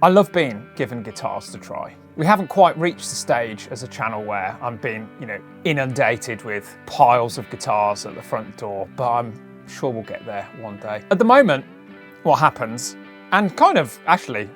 I love being given guitars to try. We haven't quite reached the stage as a channel where I'm being, inundated with piles of guitars at the front door, but I'm sure we'll get there one day. At the moment, what happens, and kind of, actually,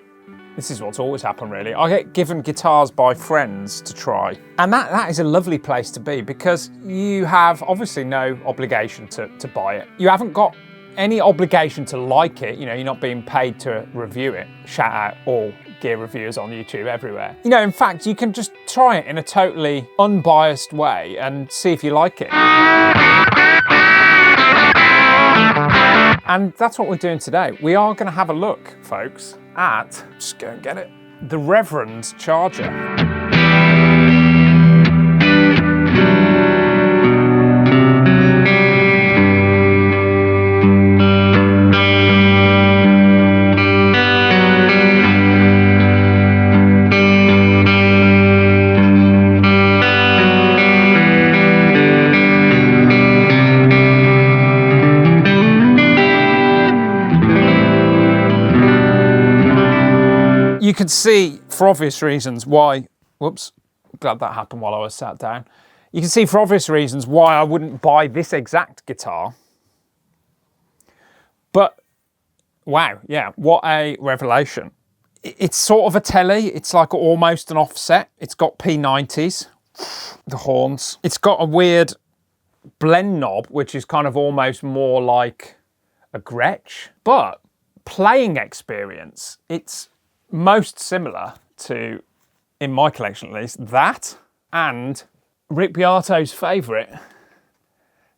this is what's always happened really, I get given guitars by friends to try. And that is a lovely place to be because you have obviously no obligation to buy it. You haven't got any obligation to like it, you're not being paid to review it. Shout out all gear reviewers on YouTube everywhere. In fact, you can just try it in a totally unbiased way and see if you like it. And that's what we're doing today. We are going to have a look, folks, at, just go and get it, the Reverend Charger. You can see, for obvious reasons, why, whoops, glad that happened while I was sat down. You can see for obvious reasons why I wouldn't buy this exact guitar. But, wow, yeah, what a revelation. It's sort of a telly, it's like almost an offset. It's got P90s, the horns. It's got a weird blend knob, which is kind of almost more like a Gretsch. But playing experience, it's most similar to, in my collection at least, that and Rick Beato's favourite,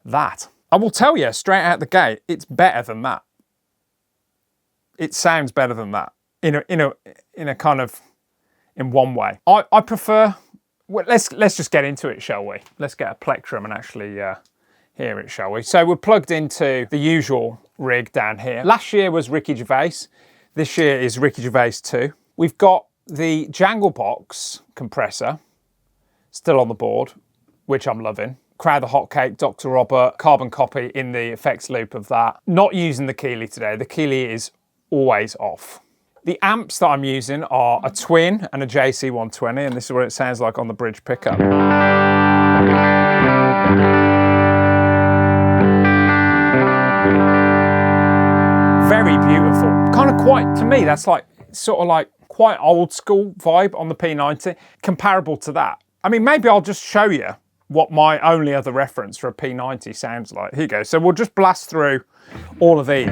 that. I will tell you straight out the gate, it's better than that. It sounds better than that in a kind of, in one way. I prefer, well, let's just get into it, shall we? Let's get a plectrum and actually hear it, shall we? So we're plugged into the usual rig down here. Last year was Ricky Gervais. This year is Ricky Gervais 2. We've got the Jangle Box compressor still on the board, which I'm loving. Crowd the Hotcake, Dr. Robert, carbon copy in the effects loop of that. Not using the Keeley today. The Keeley is always off. The amps that I'm using are a Twin and a JC120, and this is what it sounds like on the bridge pickup. Very beautiful. Kind of quite, to me, that's like, sort of like quite old school vibe on the P90, comparable to that. I mean, maybe I'll just show you what my only other reference for a P90 sounds like. Here you go. So we'll just blast through all of these.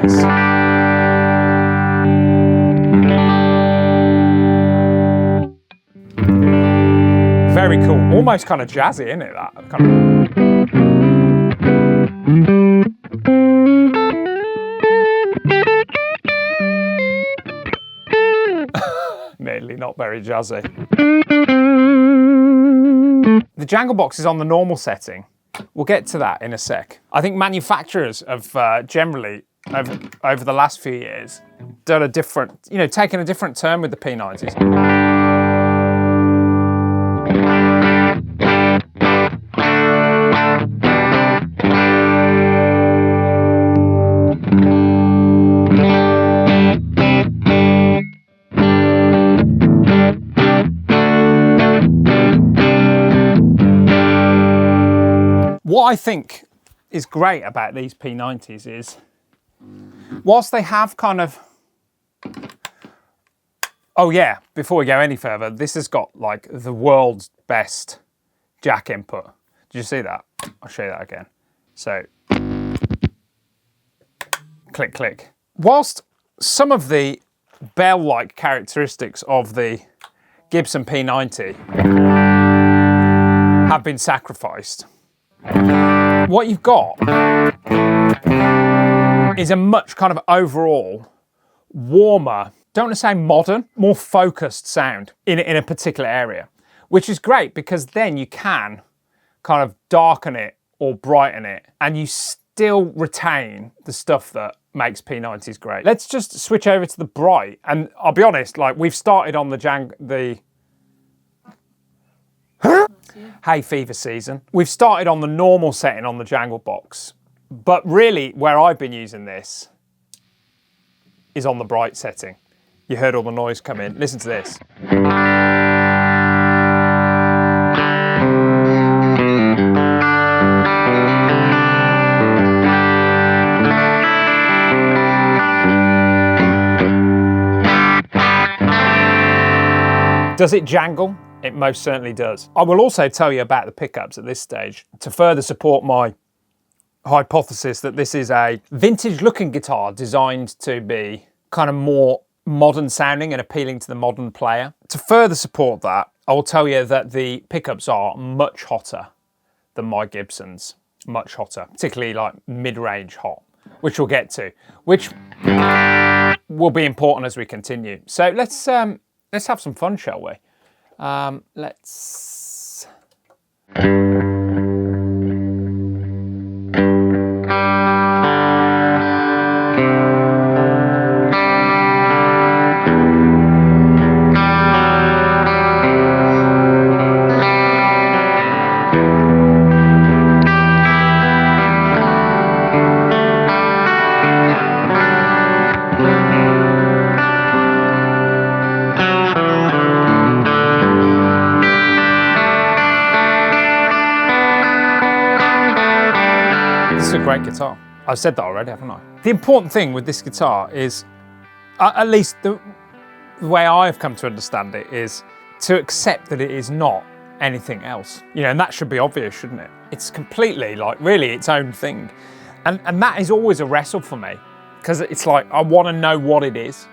Very cool. Almost kind of jazzy, isn't it? That kind of... Admittedly not very jazzy. The Jangle Box is on the normal setting. We'll get to that in a sec. I think manufacturers have generally, over the last few years, done a different, taken a different turn with the P90s. What I think is great about these P90s is, whilst they have kind of, oh yeah, before we go any further, this has got like the world's best jack input. Did you see that? I'll show you that again. So, click, click. Whilst some of the bell-like characteristics of the Gibson P90 have been sacrificed, what you've got is a much kind of overall warmer, don't want to say modern, more focused sound in a particular area, which is great because then you can kind of darken it or brighten it and you still retain the stuff that makes P90s great. Let's just switch over to the bright, and I'll be honest, like we've started on the hay fever season. We've started on the normal setting on the Jangle Box, but really where I've been using this is on the bright setting. You heard all the noise come in. Listen to this. Does it jangle? It most certainly does. I will also tell you about the pickups at this stage to further support my hypothesis that this is a vintage looking guitar designed to be kind of more modern sounding and appealing to the modern player. To further support that, I will tell you that the pickups are much hotter than my Gibsons. Much hotter, particularly like mid-range hot, which we'll get to, which will be important as we continue. So let's have some fun, shall we? Let's... This is a great guitar. I've said that already, haven't I? The important thing with this guitar is, at least the way I've come to understand it, is to accept that it is not anything else. You know, and that should be obvious, shouldn't it? It's completely, like, really its own thing. And that is always a wrestle for me, because it's like, I want to know what it is,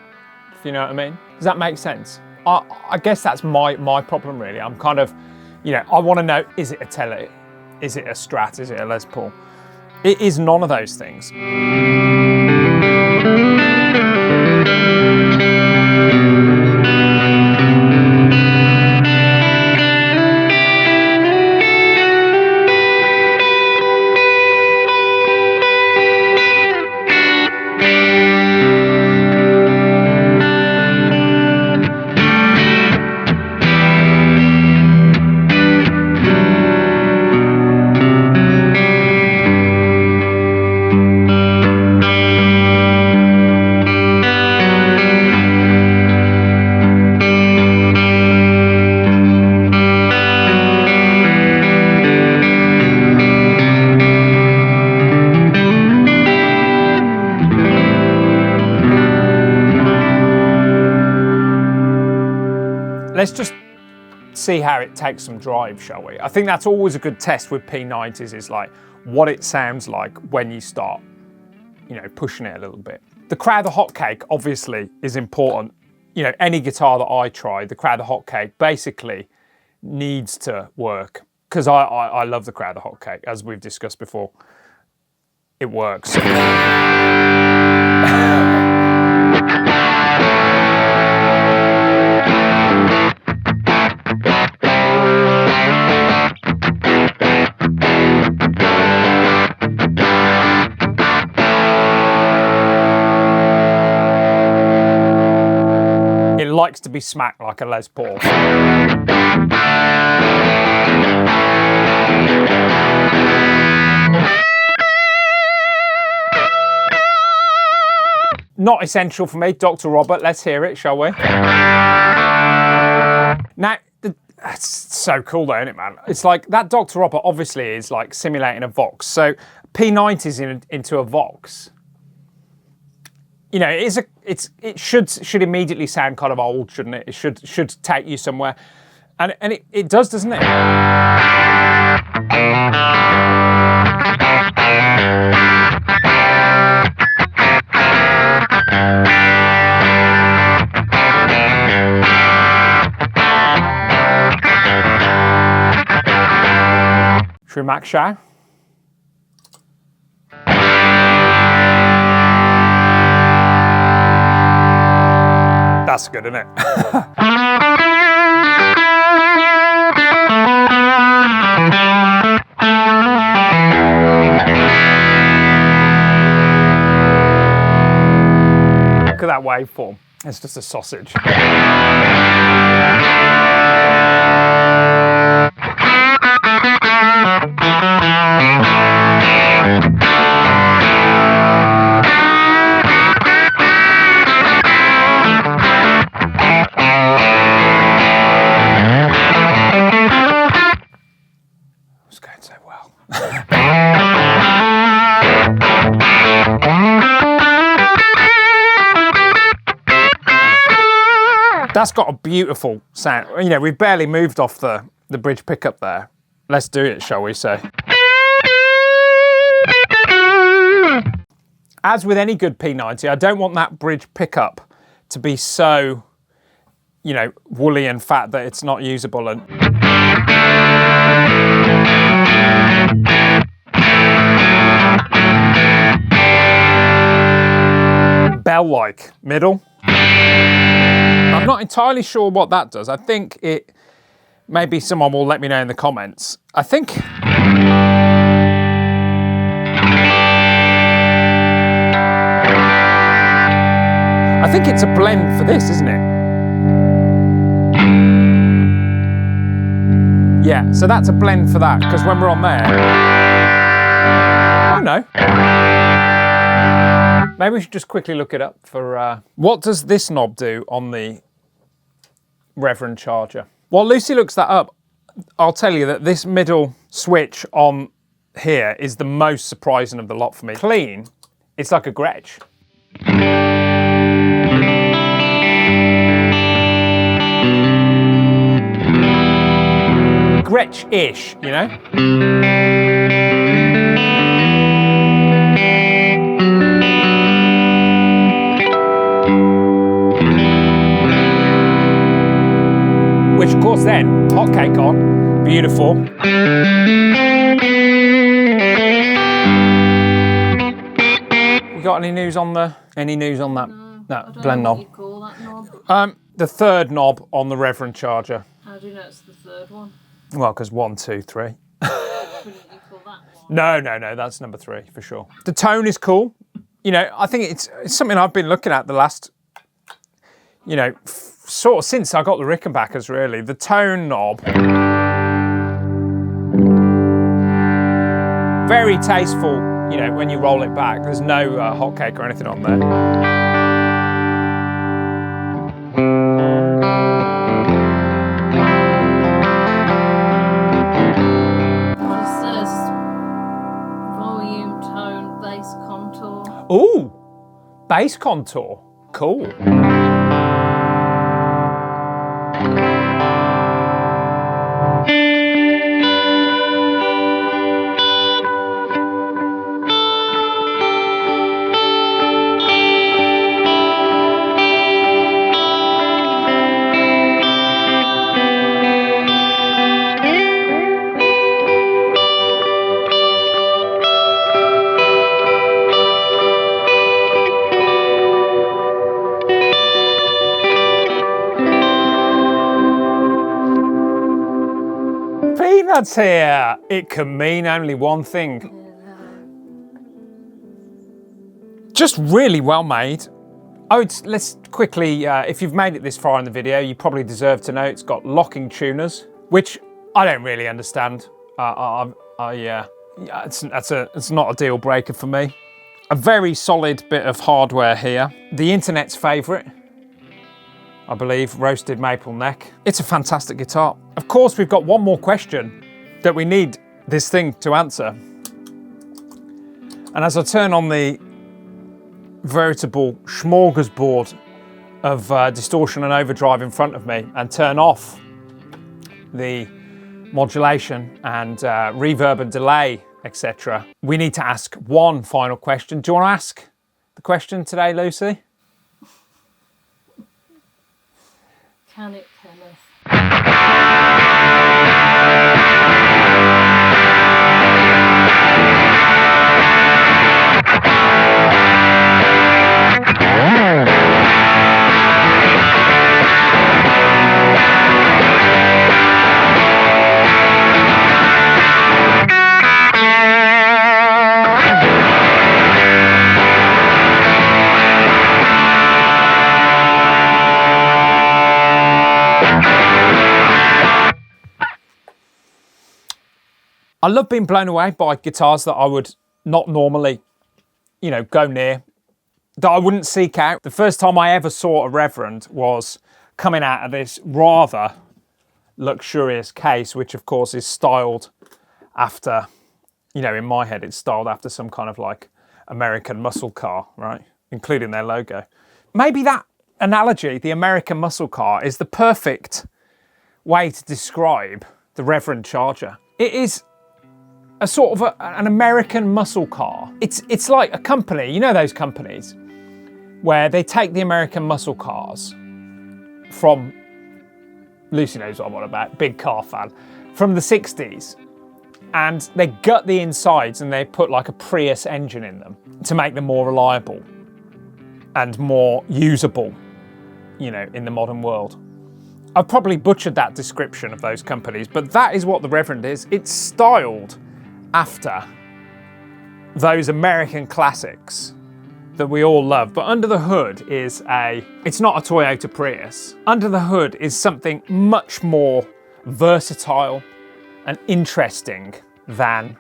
if you know what I mean. Does that make sense? I guess that's my problem, really. I'm kind of, you know, I want to know, is it a Tele? Is it a Strat? Is it a Les Paul? It is none of those things. Let's just see how it takes some drive, shall we? I think that's always a good test with P90s, is like what it sounds like when you start, you know, pushing it a little bit. The Crowther Hotcake obviously is important. You know, any guitar that I try, the Crowther Hotcake basically needs to work, because I love the Crowther Hotcake, as we've discussed before. It works. It likes to be smacked like a Les Paul. Not essential for me. Dr. Robert, let's hear it, shall we? Now, that's so cool though, isn't it, man? It's like that Dr. Robert obviously is like simulating a Vox. So P90s into a Vox, you know, it should immediately sound kind of old, shouldn't it? It should take you somewhere, and it does, doesn't it? Should we max show? That's good, isn't it? Look at that waveform. It's just a sausage. That's got a beautiful sound. You know, we've barely moved off the bridge pickup there. Let's do it, shall we say? As with any good P90, I don't want that bridge pickup to be so, you know, woolly and fat that it's not usable. And bell-like middle. I'm not entirely sure what that does. I think it, maybe someone will let me know in the comments. I think it's a blend for this, isn't it? Yeah, so that's a blend for that, because when we're on there, oh no. Maybe we should just quickly look it up for, what does this knob do on the Reverend Charger? While Lucy looks that up, I'll tell you that this middle switch on here is the most surprising of the lot for me. Clean, it's like a Gretsch. Gretsch-ish, you know? Which of course then, hot cake on, beautiful. We got any news on that? No, blend knob. What you call that knob? The third knob on the Reverend Charger. How do you know it's the third one? Well, because 1, 2, 3. Wouldn't you call that one? No, that's number 3 for sure. The tone is cool. You know, I think it's something I've been looking at the last, you know, sort of since I got the Rickenbackers really. The tone knob. Very tasteful, you know, when you roll it back. There's no hotcake or anything on there. Ooh, bass contour, cool. Peanuts here. It can mean only one thing. Just really well made. Oh, let's quickly, if you've made it this far in the video, you probably deserve to know it's got locking tuners, which I don't really understand. It's not a deal breaker for me. A very solid bit of hardware here. The internet's favourite, I believe, roasted maple neck. It's a fantastic guitar. Of course, we've got one more question that we need this thing to answer. And as I turn on the veritable smorgasbord of distortion and overdrive in front of me and turn off the modulation and reverb and delay, etc., we need to ask one final question. Do you want to ask the question today, Lucy? Can it, Kenneth? I love being blown away by guitars that I would not normally, you know, go near, that I wouldn't seek out. The first time I ever saw a Reverend was coming out of this rather luxurious case, which of course is styled after, you know, in my head, it's styled after some kind of like American muscle car, right? Including their logo. Maybe that analogy, the American muscle car, is the perfect way to describe the Reverend Charger. It is a sort of an American muscle car. It's like a company, you know those companies where they take the American muscle cars from, Lucy knows what I'm on about, big car fan, from the 60s, and they gut the insides and they put like a Prius engine in them to make them more reliable and more usable, you know, in the modern world. I've probably butchered that description of those companies, but that is what the Reverend is. It's styled after those American classics that we all love, but under the hood is it's not a Toyota Prius. Under the hood is something much more versatile and interesting than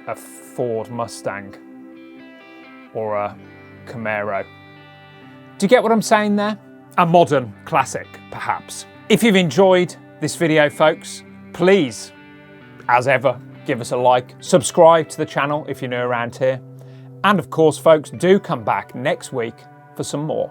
a Ford Mustang or a Camaro. Do you get what I'm saying there? A modern classic, perhaps. If you've enjoyed this video, folks, please, as ever, give us a like, subscribe to the channel if you're new around here, and of course, folks, do come back next week for some more.